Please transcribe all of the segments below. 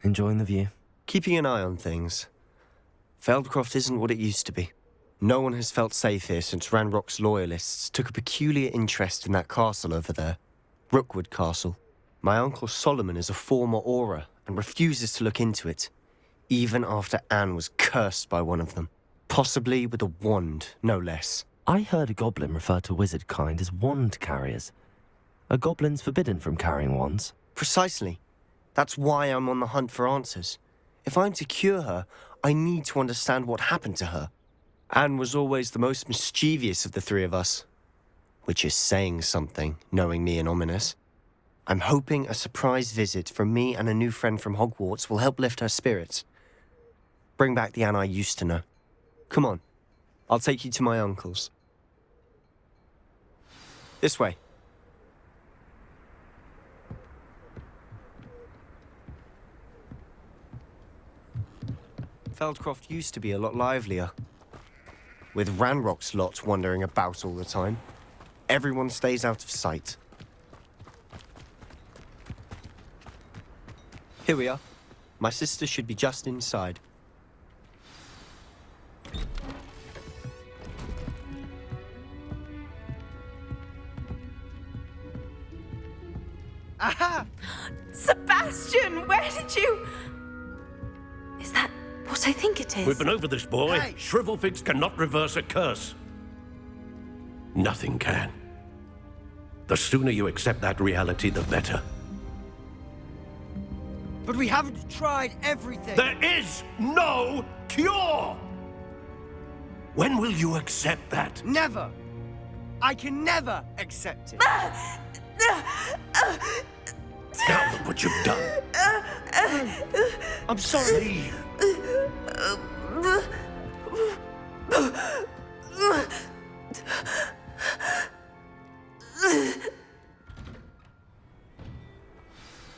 Enjoying the view? Keeping an eye on things. Feldcroft isn't what it used to be. No one has felt safe here since Ranrock's loyalists took a peculiar interest in that castle over there. Rookwood Castle. My uncle Solomon is a former Auror and refuses to look into it, even after Anne was cursed by one of them. Possibly with a wand, no less. I heard a goblin refer to wizard kind as wand carriers. Are goblins forbidden from carrying wands? Precisely. That's why I'm on the hunt for answers. If I'm to cure her, I need to understand what happened to her. Anne was always the most mischievous of the three of us. Which is saying something, knowing me and Ominous. I'm hoping a surprise visit from me and a new friend from Hogwarts will help lift her spirits. Bring back the Anne I used to know. Come on, I'll take you to my uncle's. This way. Feldcroft used to be a lot livelier. With Ranrock's lot wandering about all the time, everyone stays out of sight. Here we are. My sister should be just inside. Aha! Sebastian, where did you... Is that what I think it is? We've been over this, boy. Hey! Shrivelfigs cannot reverse a curse. Nothing can. The sooner you accept that reality, the better. But we haven't tried everything. There is no cure! When will you accept that? Never. I can never accept it. Now look what you've done. I'm sorry. Leave.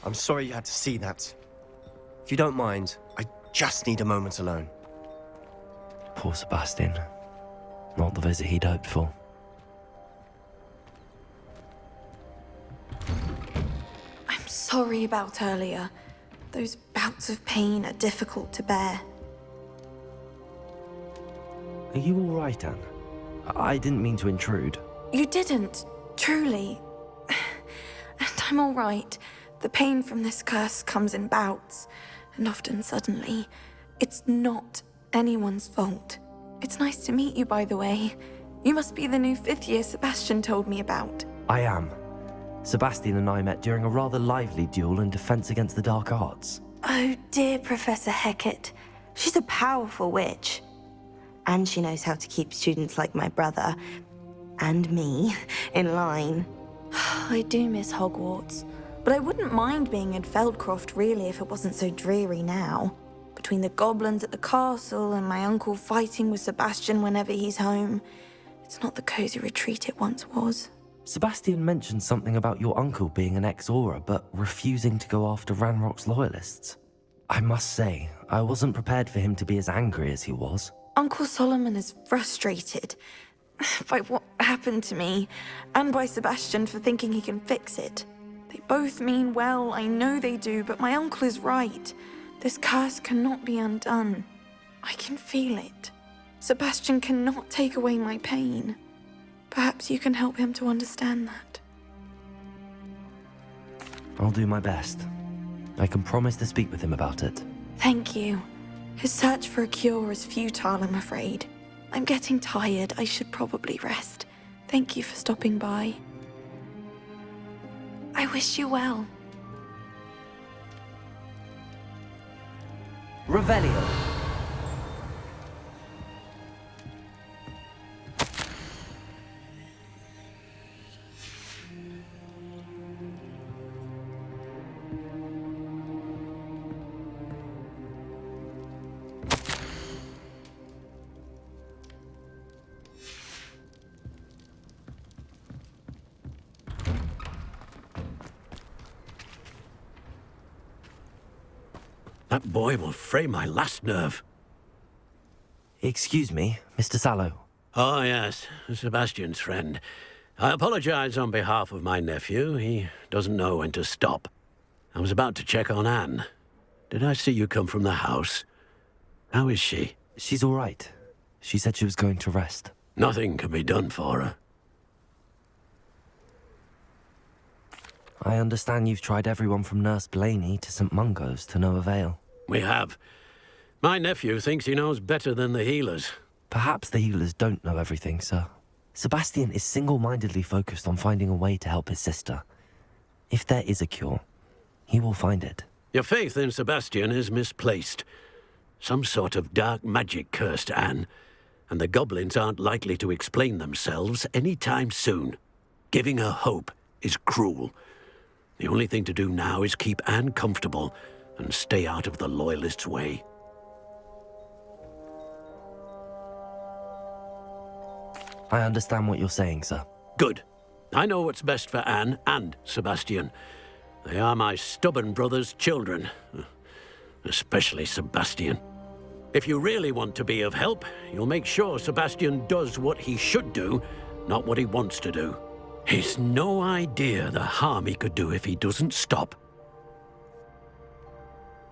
I'm sorry you had to see that. If you don't mind, I just need a moment alone. Poor Sebastian. Not the visit he'd hoped for. I'm sorry about earlier. Those bouts of pain are difficult to bear. Are you all right, Anne? I didn't mean to intrude. You didn't, truly. And I'm all right. The pain from this curse comes in bouts, and often suddenly. It's not anyone's fault. It's nice to meet you, by the way. You must be the new 5th year Sebastian told me about. I am. Sebastian and I met during a rather lively duel in defense against the dark arts. Oh, dear Professor Hecat. She's a powerful witch. And she knows how to keep students like my brother, and me, in line. I do miss Hogwarts, but I wouldn't mind being in Feldcroft, really, if it wasn't so dreary now. Between the goblins at the castle and my uncle fighting with Sebastian whenever he's home, it's not the cozy retreat it once was. Sebastian mentioned something about your uncle being an ex-Auror, but refusing to go after Ranrock's loyalists. I must say, I wasn't prepared for him to be as angry as he was. Uncle Solomon is frustrated by what happened to me, and by Sebastian for thinking he can fix it. They both mean well, I know they do, but my uncle is right. This curse cannot be undone. I can feel it. Sebastian cannot take away my pain. Perhaps you can help him to understand that. I'll do my best. I can promise to speak with him about it. Thank you. His search for a cure is futile, I'm afraid. I'm getting tired. I should probably rest. Thank you for stopping by. I wish you well. Revelio. That boy will fray my last nerve. Excuse me, Mr. Sallow. Oh, yes, Sebastian's friend. I apologize on behalf of my nephew. He doesn't know when to stop. I was about to check on Anne. Did I see you come from the house? How is she? She's all right. She said she was going to rest. Nothing can be done for her. I understand you've tried everyone from Nurse Blaney to St. Mungo's to no avail. We have. My nephew thinks he knows better than the healers. Perhaps the healers don't know everything, sir. Sebastian is single-mindedly focused on finding a way to help his sister. If there is a cure, he will find it. Your faith in Sebastian is misplaced. Some sort of dark magic cursed Anne, and the goblins aren't likely to explain themselves any time soon. Giving her hope is cruel. The only thing to do now is keep Anne comfortable and stay out of the Loyalists' way. I understand what you're saying, sir. Good. I know what's best for Anne and Sebastian. They are my stubborn brother's children. Especially Sebastian. If you really want to be of help, you'll make sure Sebastian does what he should do, not what he wants to do. He's no idea the harm he could do if he doesn't stop.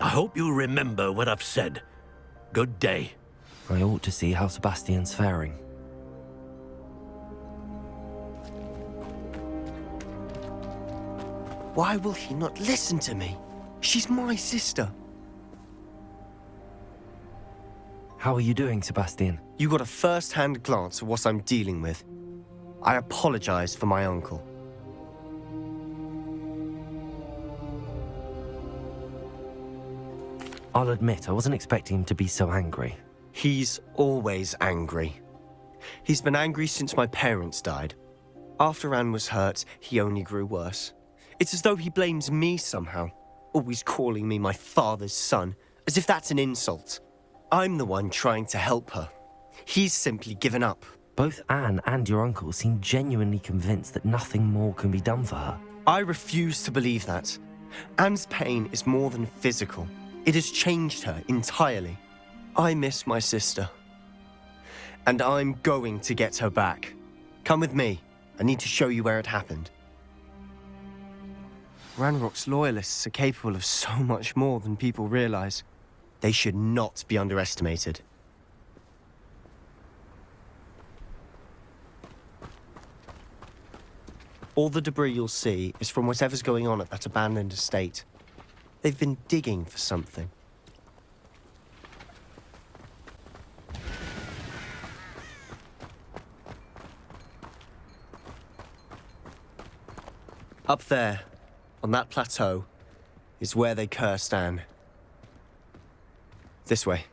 I hope you remember what I've said. Good day. I ought to see how Sebastian's faring. Why will he not listen to me? She's my sister. How are you doing, Sebastian? You got a first-hand glance at what I'm dealing with. I apologize for my uncle. I'll admit, I wasn't expecting him to be so angry. He's always angry. He's been angry since my parents died. After Anne was hurt, he only grew worse. It's as though he blames me somehow, always calling me my father's son, as if that's an insult. I'm the one trying to help her. He's simply given up. Both Anne and your uncle seem genuinely convinced that nothing more can be done for her. I refuse to believe that. Anne's pain is more than physical. It has changed her entirely. I miss my sister. And I'm going to get her back. Come with me. I need to show you where it happened. Ranrock's Loyalists are capable of so much more than people realize. They should not be underestimated. All the debris you'll see is from whatever's going on at that abandoned estate. They've been digging for something. Up there, on that plateau, is where they cursed Anne. This way.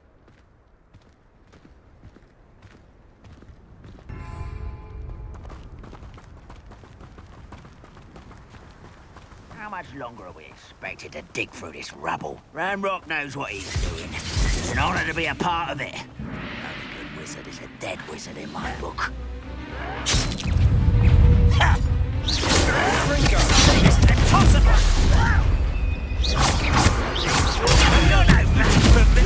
How much longer are we expected to dig through this rubble? Ranrock knows what he's doing. It's an honor to be a part of it. No good wizard is a dead wizard in my book. Ha! This is impossible! You're no match for me!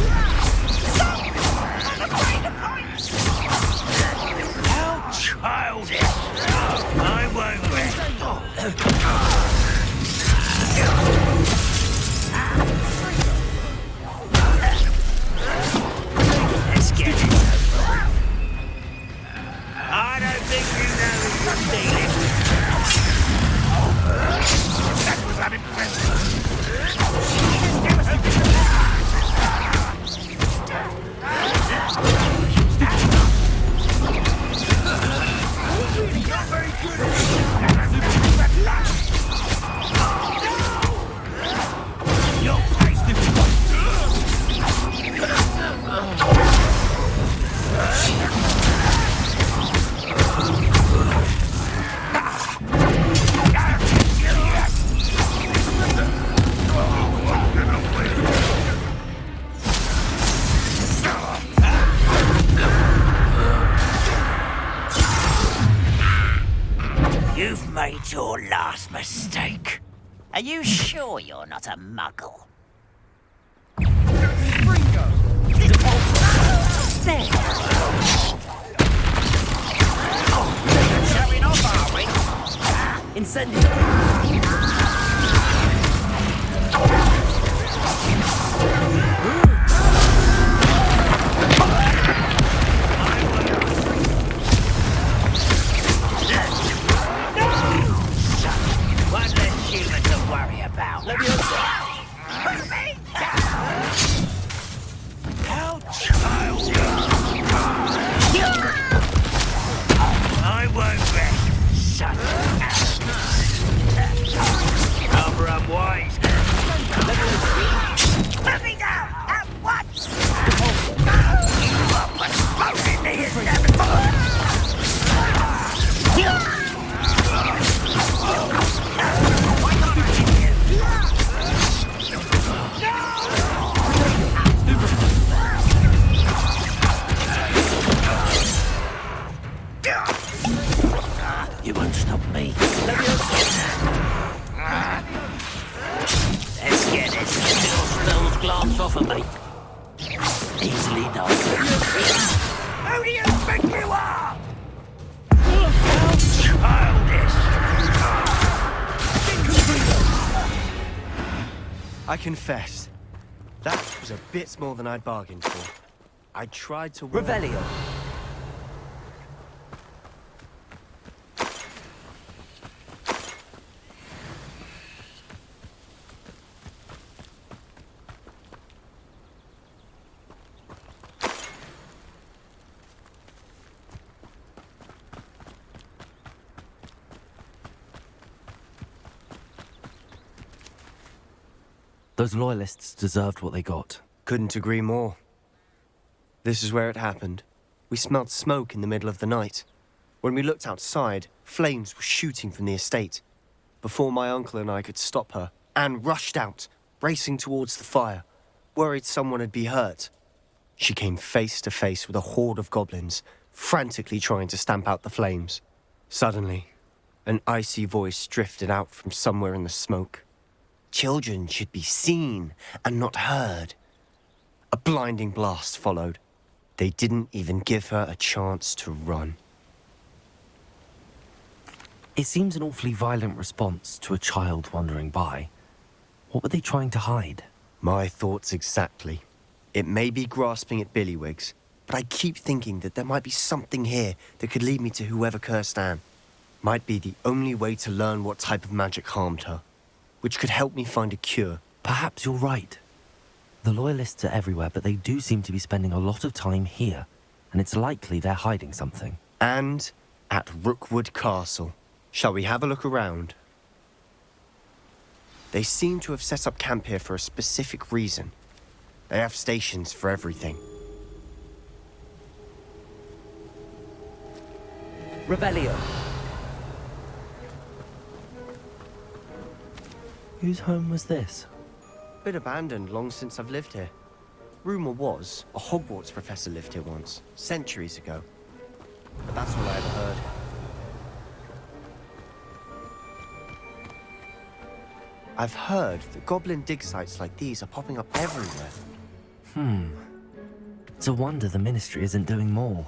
How childish! I won't rest. Let's get it. I don't think you know who you're dealing with. That was unimpressive. Not very good at You'll face the You've made your last mistake. Are you sure you're not a muggle? Showing off, are we? Incendio! glance off of me. Easily done. Who do you think you are? Childish! I confess, that was a bit more than I'd bargained for. I tried to... Revelio. Those loyalists deserved what they got. Couldn't agree more. This is where it happened. We smelled smoke in the middle of the night. When we looked outside, flames were shooting from the estate. Before my uncle and I could stop her, Anne rushed out, racing towards the fire, worried someone had been hurt. She came face to face with a horde of goblins, frantically trying to stamp out the flames. Suddenly, an icy voice drifted out from somewhere in the smoke. Children should be seen and not heard. A blinding blast followed. They didn't even give her a chance to run. It seems an awfully violent response to a child wandering by. What were they trying to hide? My thoughts exactly. It may be grasping at billywhigs, but I keep thinking that there might be something here that could lead me to whoever cursed Anne. Might be the only way to learn what type of magic harmed her, which could help me find a cure. Perhaps you're right. The loyalists are everywhere, but they do seem to be spending a lot of time here, and it's likely they're hiding something. And at Rookwood Castle. Shall we have a look around? They seem to have set up camp here for a specific reason. They have stations for everything. Revelio. Whose home was this? Bit abandoned long since I've lived here. Rumour was a Hogwarts professor lived here once, centuries ago. But that's all I ever heard. I've heard that goblin dig sites like these are popping up everywhere. It's a wonder the Ministry isn't doing more.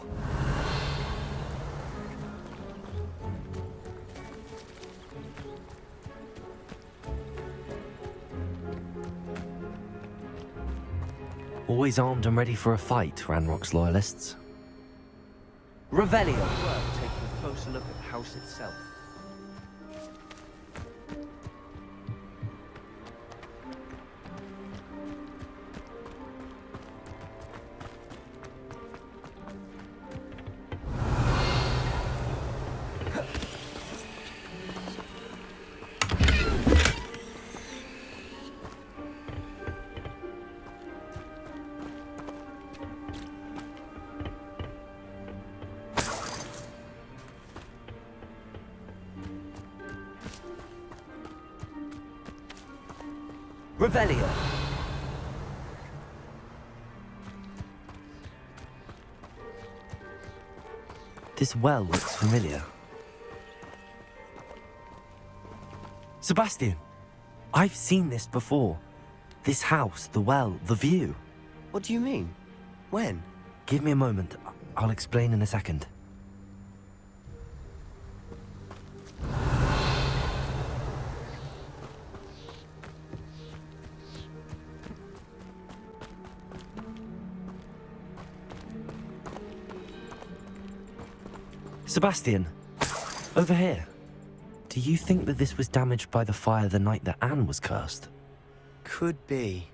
Always armed and ready for a fight, Ranrock's loyalists. Revelio. Worth taking a closer look at the house itself. Revelio. This well looks familiar. Sebastian! I've seen this before. This house, the well, the view. What do you mean? When? Give me a moment. I'll explain in a second. Sebastian, over here. Do you think that this was damaged by the fire the night that Anne was cursed? Could be.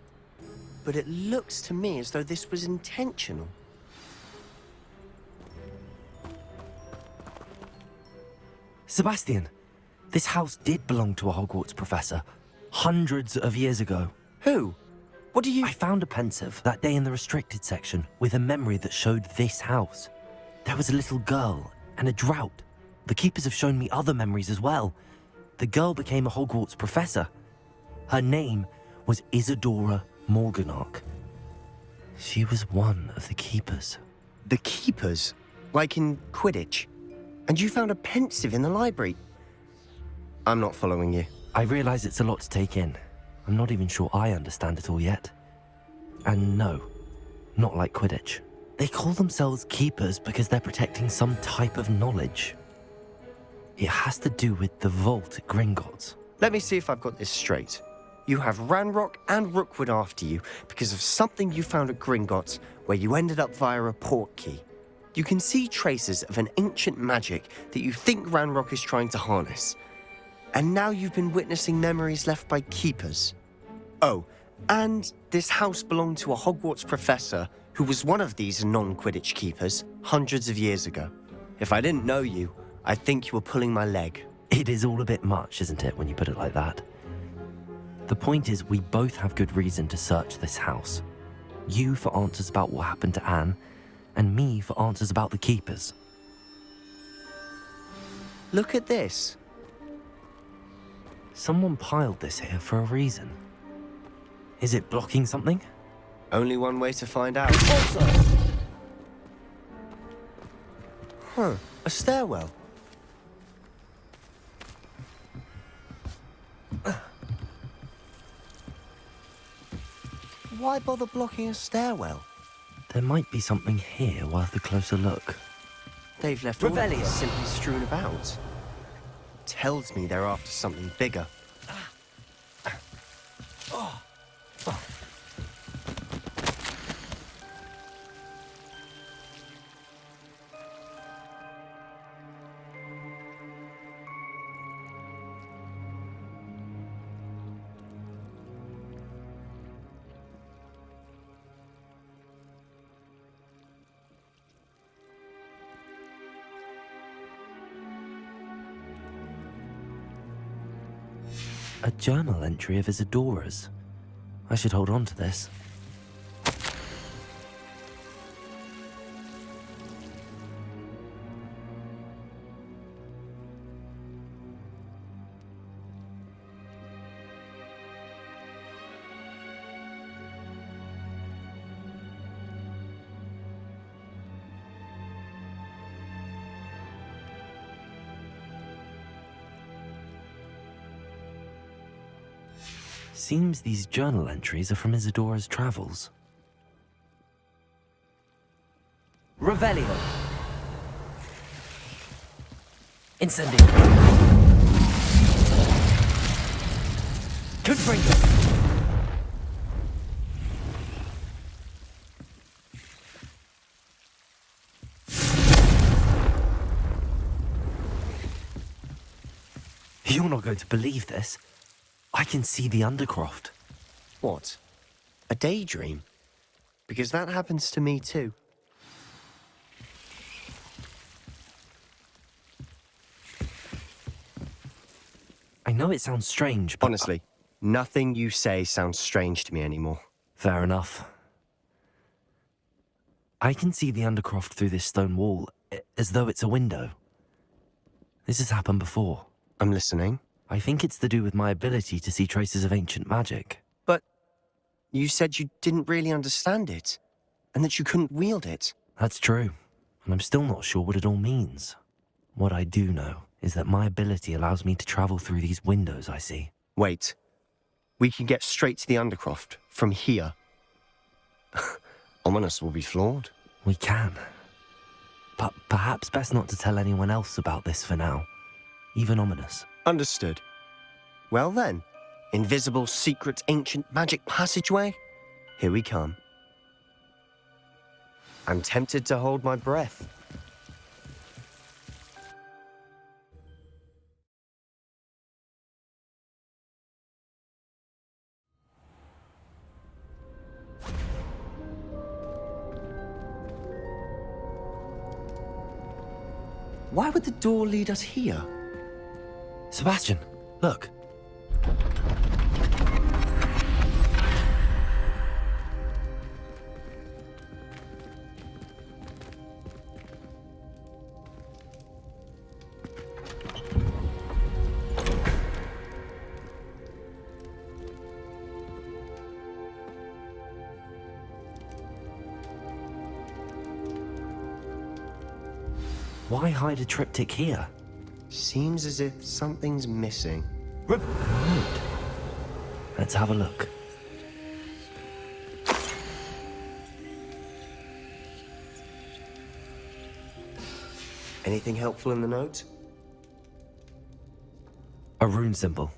But it looks to me as though this was intentional. Sebastian, this house did belong to a Hogwarts professor, hundreds of years ago. Who? What do you... I found a pensive that day in the restricted section with a memory that showed this house. There was a little girl and a drought. The keepers have shown me other memories as well. The girl became a Hogwarts professor. Her name was Isadora Morganach. She was one of the keepers. The keepers? Like in Quidditch? And you found a pensive in the library? I'm not following you. I realize it's a lot to take in. I'm not even sure I understand it all yet. And no, not like Quidditch. They call themselves keepers because they're protecting some type of knowledge. It has to do with the vault at Gringotts. Let me see if I've got this straight. You have Ranrock and Rookwood after you because of something you found at Gringotts where you ended up via a portkey. You can see traces of an ancient magic that you think Ranrock is trying to harness. And now you've been witnessing memories left by keepers. Oh, and this house belonged to a Hogwarts professor who was one of these non-Quidditch keepers hundreds of years ago. If I didn't know you, I'd think you were pulling my leg. It is all a bit much, isn't it, when you put it like that? The point is, we both have good reason to search this house. You for answers about what happened to Anne, and me for answers about the keepers. Look at this. Someone piled this here for a reason. Is it blocking something? Only one way to find out. Huh, a stairwell. Why bother blocking a stairwell? There might be something here worth a closer look. They've left all of Revelio. this simply strewn about. Tells me they're after something bigger. A journal entry of Isadora's. I should hold on to this. Seems these journal entries are from Isadora's travels. Revelio. Incendiary! Confringo. You're not going to believe this. I can see the Undercroft. What? A daydream? Because that happens to me too. I know it sounds strange, but... Honestly, nothing you say sounds strange to me anymore. Fair enough. I can see the Undercroft through this stone wall, as though it's a window. This has happened before. I'm listening. I think it's to do with my ability to see traces of ancient magic. But you said you didn't really understand it, and that you couldn't wield it. That's true, and I'm still not sure what it all means. What I do know is that my ability allows me to travel through these windows I see. Wait. We can get straight to the Undercroft from here. Ominous will be floored. We can. But perhaps best not to tell anyone else about this for now. Even Ominous. Understood. Well then, invisible, secret, ancient magic passageway? Here we come. I'm tempted to hold my breath. Why would the door lead us here? Sebastian, look. Why hide a triptych here? Seems as if something's missing. Let's have a look. Anything helpful in the note? A rune symbol.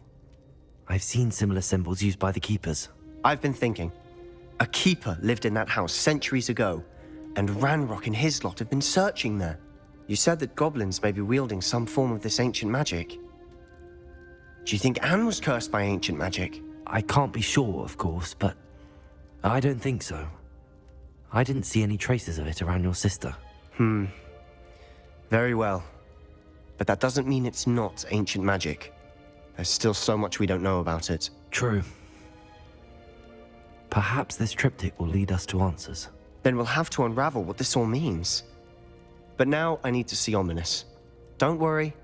I've seen similar symbols used by the keepers. I've been thinking. A keeper lived in that house centuries ago, and Ranrock and his lot have been searching there. You said that goblins may be wielding some form of this ancient magic. Do you think Anne was cursed by ancient magic? I can't be sure, of course, but I don't think so. I didn't see any traces of it around your sister. Very well. But that doesn't mean it's not ancient magic. There's still so much we don't know about it. True. Perhaps this triptych will lead us to answers. Then we'll have to unravel what this all means. But now I need to see Ominous. Don't worry,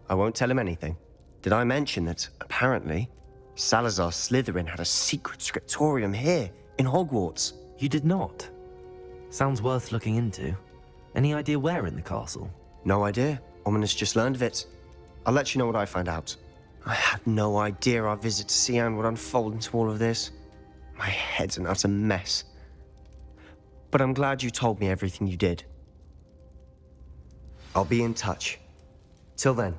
I won't tell him anything. Did I mention that, apparently, Salazar Slytherin had a secret scriptorium here, in Hogwarts? You did not? Sounds worth looking into. Any idea where in the castle? No idea. Ominous just learned of it. I'll let you know what I find out. I had no idea our visit to Cian would unfold into all of this. My head's an utter mess. But I'm glad you told me everything you did. I'll be in touch. Till then.